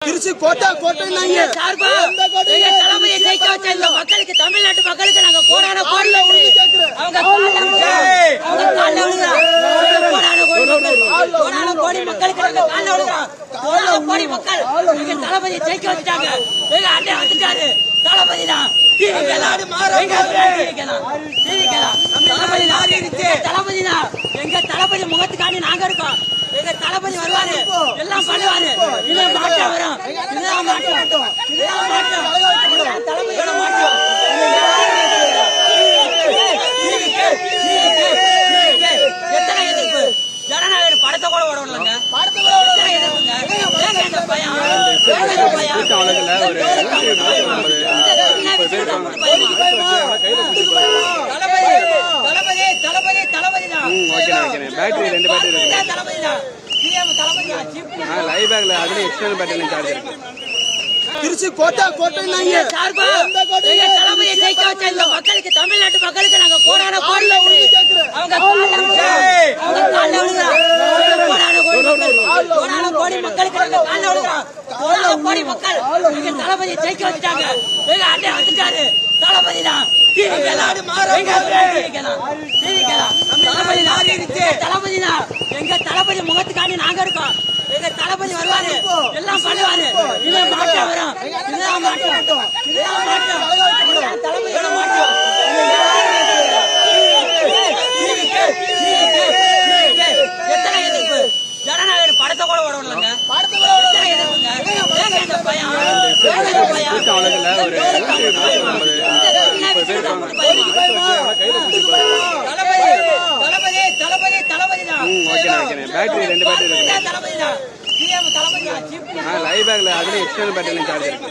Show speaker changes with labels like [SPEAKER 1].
[SPEAKER 1] திருச்சி கோட்டை
[SPEAKER 2] சார்பா எங்க தலைமையை ஜெயிக்க வச்ச இந்த மக்களுக்கு, தமிழ்நாட்டு மக்களுக்கு நாங்க கோடான கோடி கோடி மக்களுக்கு நாங்க கால விழுகிறோம். கோடான கோடி மக்கள் எங்க தளபதியை ஜெயிக்க வச்சுட்டாங்க. எங்க அண்ணன் வந்துட்டாரு. தளபதி தான் தளபதி தான் எங்க தளபதி முகத்துக்காண்டி நாங்க இருக்கோம். எங்க தளபதி வருவாரு, எல்லாம் பண்ணுவாரு. இதான் மாற்றம் வரும், இதுதான் மாற்றம், இதுதான் மாற்றம். தளபதியோட மாற்றம். எத்தனை எதிர்ப்பு, ஜனநாயக படத்தை கூட ஓடலங்க. எத்தனை எதிர்ப்புங்க. இந்த பையன்
[SPEAKER 1] திருச்சி கோட்டை
[SPEAKER 2] சார்பா எங்க தலைமையை ஜெயிக்க வச்ச இந்த மக்களுக்கு, தமிழ்நாட்டு மக்களுக்கு நாங்க கோடான கோடி கோடான கோடி மக்களுக்கு நாங்க கால விழுகிறோம். கோடான கோடி மக்கள் எங்க தளபதியை ஜெயிக்க வச்சுட்டாங்க. எங்க அண்ணன் வந்துட்டாரு. தளபதி தான் தளபதி தான் எங்க தளபதி முகத்துக்காண்டி நாங்க இருக்கோம். எங்க தளபதி வருவாரு, எல்லாம் பண்ணுவாரு. இதான் மாற்றம் வரும், இதுதான் மாற்றம், இதுதான் மாற்றம். தளபதியோட மாற்றம். எத்தனை எதிர்ப்பு, ஜனநாயக படத்தை கூட ஓடலங்க. எத்தனை எதிர்ப்புங்க. இந்த பையன் தளபதி தான்
[SPEAKER 3] லைவ் பேக்ல அதுல எக்ஸ்டர்னல் பேட்டரி சார்ஜ் இருக்கு.